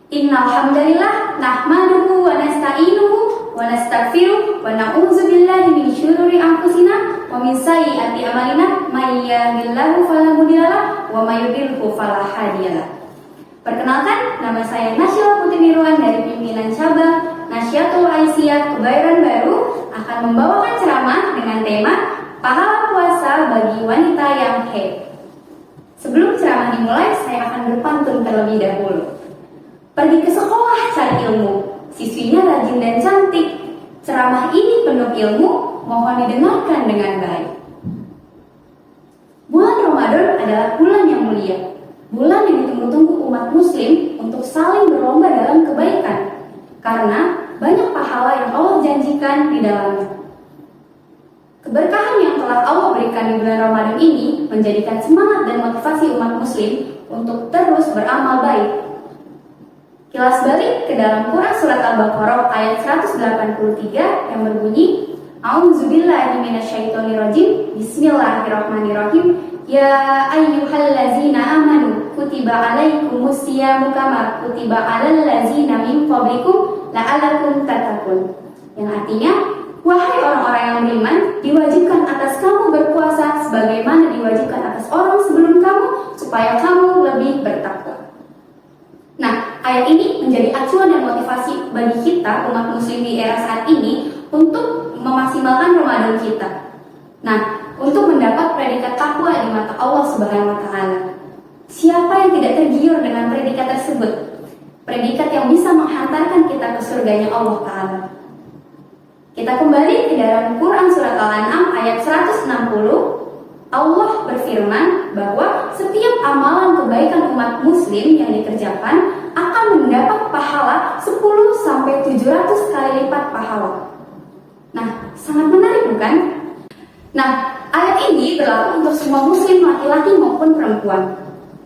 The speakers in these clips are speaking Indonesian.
Innal hamdalillah nahmaduhu wa nasta'inuhu wa nastaghfiruh wa na'udzu billahi min syururi anfusina wa min sayyiati a'malina may yahdihillahu fala mudhillalah wa may yudhlilhu fala hadiyalah. Perkenalkan, nama saya Nasyila Putri Nirwan dari pimpinan cabang Nasyiatul Aisyah Kebayoran Baru akan membawakan ceramah dengan tema pahala puasa bagi wanita yang haid. Sebelum ceramah dimulai, saya akan berpantun terlebih dahulu. Pergi ke sekolah cari ilmu, siswinya rajin dan cantik. Ceramah ini penuh ilmu, mohon didengarkan dengan baik. Bulan Ramadan adalah bulan yang mulia, bulan yang ditunggu-tunggu umat muslim untuk saling berlomba dalam kebaikan, karena banyak pahala yang Allah janjikan di dalamnya. Keberkahan yang telah Allah berikan di bulan Ramadan ini menjadikan semangat dan motivasi umat muslim untuk terus beramal baik. Kilas balik ke dalam Quran surat Al-Baqarah ayat 183 yang berbunyi, A'udzubillahi minasyaitonirrajim, Bismillahirrahmanirrahim. Ya ayyuhallazina amanu kutiba alaikumus syiyamu kama kutiba alal ladzina min qablikum la'allakum tattaqun. Yang artinya, wahai orang-orang yang beriman, diwajibkan atas kamu berpuasa sebagaimana diwajibkan atas orang sebelum kamu supaya kamu lebih bertakwa. Nah, ayat ini menjadi acuan dan motivasi bagi kita umat muslim di era saat ini untuk memaksimalkan Ramadan kita. Nah, untuk mendapat predikat takwa di mata Allah Subhanahu wa taala. Siapa yang tidak tergiur dengan predikat tersebut? Predikat yang bisa menghantarkan kita ke surganya Allah taala. Kita kembali ke dalam Quran surat Al-An'am ayat 160. Allah berfirman bahwa setiap amalan kebaikan umat muslim yang dikerjakan akan mendapat pahala 10-700 kali lipat pahala. Nah, sangat menarik bukan? Nah, ayat ini berlaku untuk semua muslim laki-laki maupun perempuan.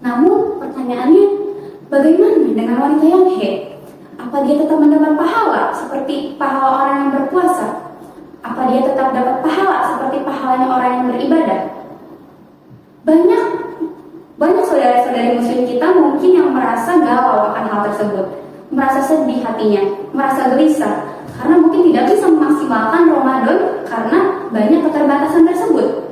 Namun, pertanyaannya, bagaimana dengan wanita yang haid? Apa dia tetap mendapat pahala seperti pahala orang yang berpuasa? Apa dia tetap dapat pahala seperti pahalanya orang yang beribadah? Banyak saudara-saudari muslim kita mungkin yang merasa galau akan hal tersebut, merasa sedih hatinya, merasa gelisah, karena mungkin tidak bisa memaksimalkan Ramadan karena banyak keterbatasan tersebut.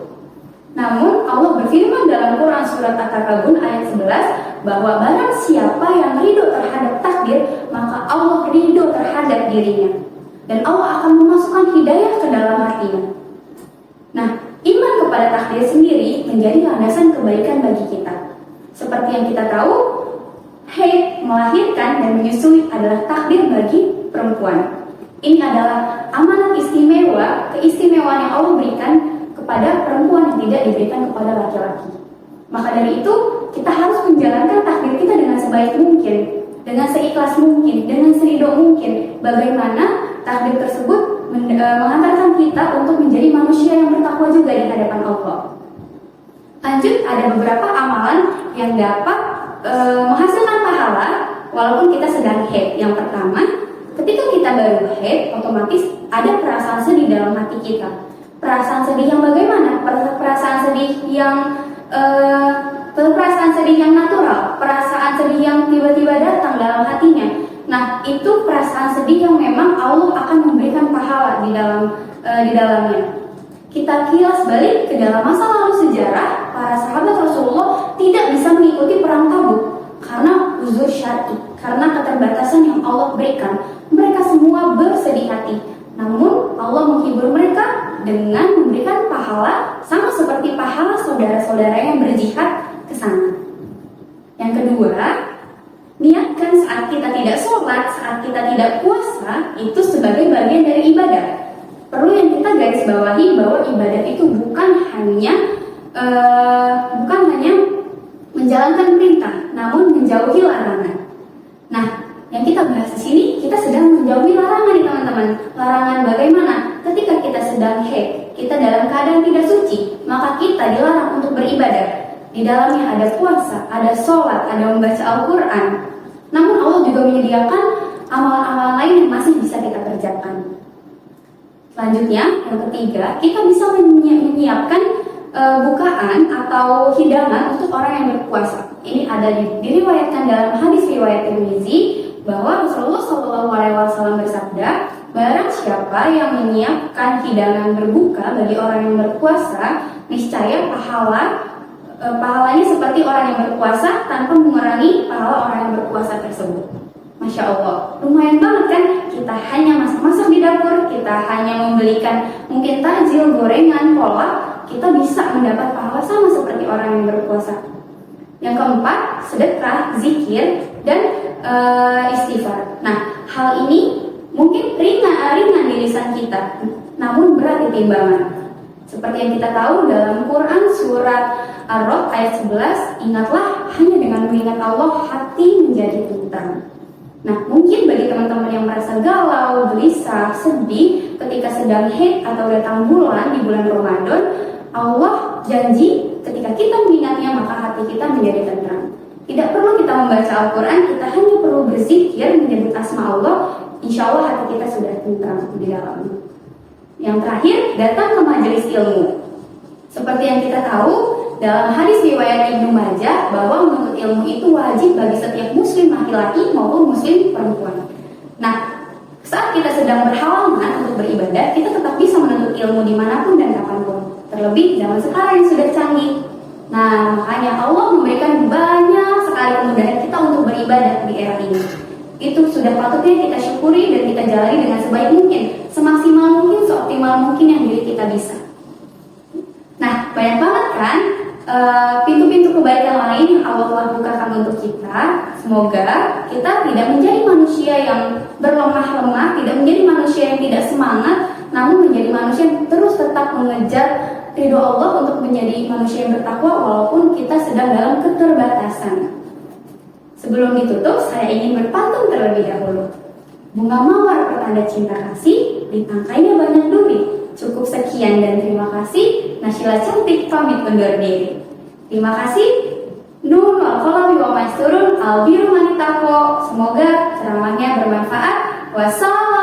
Namun Allah berfirman dalam Quran surat At-Takabun ayat 11 bahwa barang siapa yang ridho terhadap takdir, maka Allah ridho terhadap dirinya, dan Allah akan memasukkan hidayah ke dalam hatinya. Nah, iman kepada takdir sendiri menjadi landasan kebaikan bagi kita. Seperti yang kita tahu, haid, melahirkan dan menyusui adalah takdir bagi perempuan. Ini adalah amanat istimewa, keistimewaan yang Allah berikan kepada perempuan yang tidak diberikan kepada laki-laki. Maka dari itu, kita harus menjalankan takdir kita dengan sebaik mungkin, dengan seikhlas mungkin, dengan seridho mungkin. Bagaimana takdir tersebut mengantarkan kita untuk menjadi manusia yang bertakwa juga di hadapan Allah. Lanjut, ada beberapa amalan yang dapat menghasilkan pahala walaupun kita sedang haid. Yang pertama, ketika kita baru haid, otomatis ada perasaan sedih dalam hati kita. Perasaan sedih yang bagaimana? Perasaan sedih yang natural, perasaan sedih yang tiba-tiba datang dalam hatinya. Nah, itu perasaan sedih yang memang Allah akan memberikan pahala di dalamnya. Kita kilas balik ke dalam masa lalu sejarah, para sahabat Rasulullah tidak bisa mengikuti perang Tabuk karena uzur syar'i, karena keterbatasan yang Allah berikan. Mereka semua bersedih hati. Namun Allah menghibur mereka dengan memberikan pahala sama seperti pahala saudara-saudara yang berjihad ke sana. Yang kedua, niatkan saat kita tidak sholat, saat kita tidak puasa, itu sebagai bagian dari ibadah. Perlu yang kita garis bawahi bahwa ibadah itu bukan hanya menjalankan perintah, namun menjauhi larangan. Nah, yang kita bahas di sini, kita sedang menjauhi larangan nih teman-teman. Larangan bagaimana? Ketika kita sedang haid, kita dalam keadaan tidak suci, maka kita dilarang untuk beribadah. Di dalamnya ada puasa, ada sholat, ada membaca Al-Quran. Namun Allah juga menyediakan amalan-amalan lain yang masih bisa kita kerjakan. Selanjutnya, yang ketiga, kita bisa menyiapkan bukaan atau hidangan untuk orang yang berpuasa. Ini ada diriwayatkan dalam hadis riwayat Tirmizi bahwa Rasulullah SAW bersabda, barang siapa yang menyiapkan hidangan berbuka bagi orang yang berpuasa, niscaya pahalanya seperti orang yang berpuasa tanpa mengurangi pahala orang yang berpuasa tersebut. Masya Allah, lumayan banget kan? Kita hanya masak-masak di dapur, kita hanya membelikan mungkin takjil, gorengan, kolak, kita bisa mendapat pahala sama seperti orang yang berpuasa. Yang keempat, sedekah, zikir, dan istighfar. Nah, hal ini mungkin ringan di lisan kita, namun berat di timbangan. Seperti yang kita tahu dalam Quran surat Ar-Ra'd ayat 11, ingatlah hanya dengan mengingat Allah hati menjadi tentram. Nah, mungkin bagi teman-teman yang merasa galau, gelisah, sedih ketika sedang haid atau datang bulan di bulan Ramadan, Allah janji ketika kita mengingatnya maka hati kita menjadi tenang. Tidak perlu kita membaca Al-Quran, kita hanya perlu berzikir menyebut asma Allah, insya Allah hati kita sudah tenang di dalamnya. Yang terakhir, datang ke majelis ilmu. Seperti yang kita tahu, dalam hadis riwayat Ibnu Majah bahwa menuntut ilmu itu wajib bagi setiap muslim laki-laki maupun muslim perempuan. Nah, saat kita sedang berhalangan untuk beribadah, kita tetap bisa menuntut ilmu dimanapun dan kapanpun. Terlebih zaman sekarang yang sudah canggih. Nah, makanya Allah memberikan banyak sekali kemudahan kita untuk beribadah di era ini. Itu sudah patutnya kita syukuri dan kita jalani dengan sebaik mungkin, semaksimal mungkin, seoptimal mungkin yang diri kita bisa. Nah, banyak banget kan pintu-pintu kebaikan lain yang Allah telah bukakan untuk kita. Semoga kita tidak menjadi manusia yang berlemah-lemah, tidak menjadi manusia yang tidak semangat, namun menjadi manusia yang terus tetap mengejar ridho Allah untuk menjadi manusia yang bertakwa walaupun kita sedang dalam keterbatasan. Sebelum ditutup, saya ingin berpantun terlebih dahulu. Bunga mawar pertanda cinta kasih, di tangkainya banyak duri. Cukup sekian dan terima kasih. Nasyila cantik pamit undur diri. Terima kasih. Nun wal qalami wa masturun al biru manitako. Semoga ceramahnya bermanfaat. Wassalam.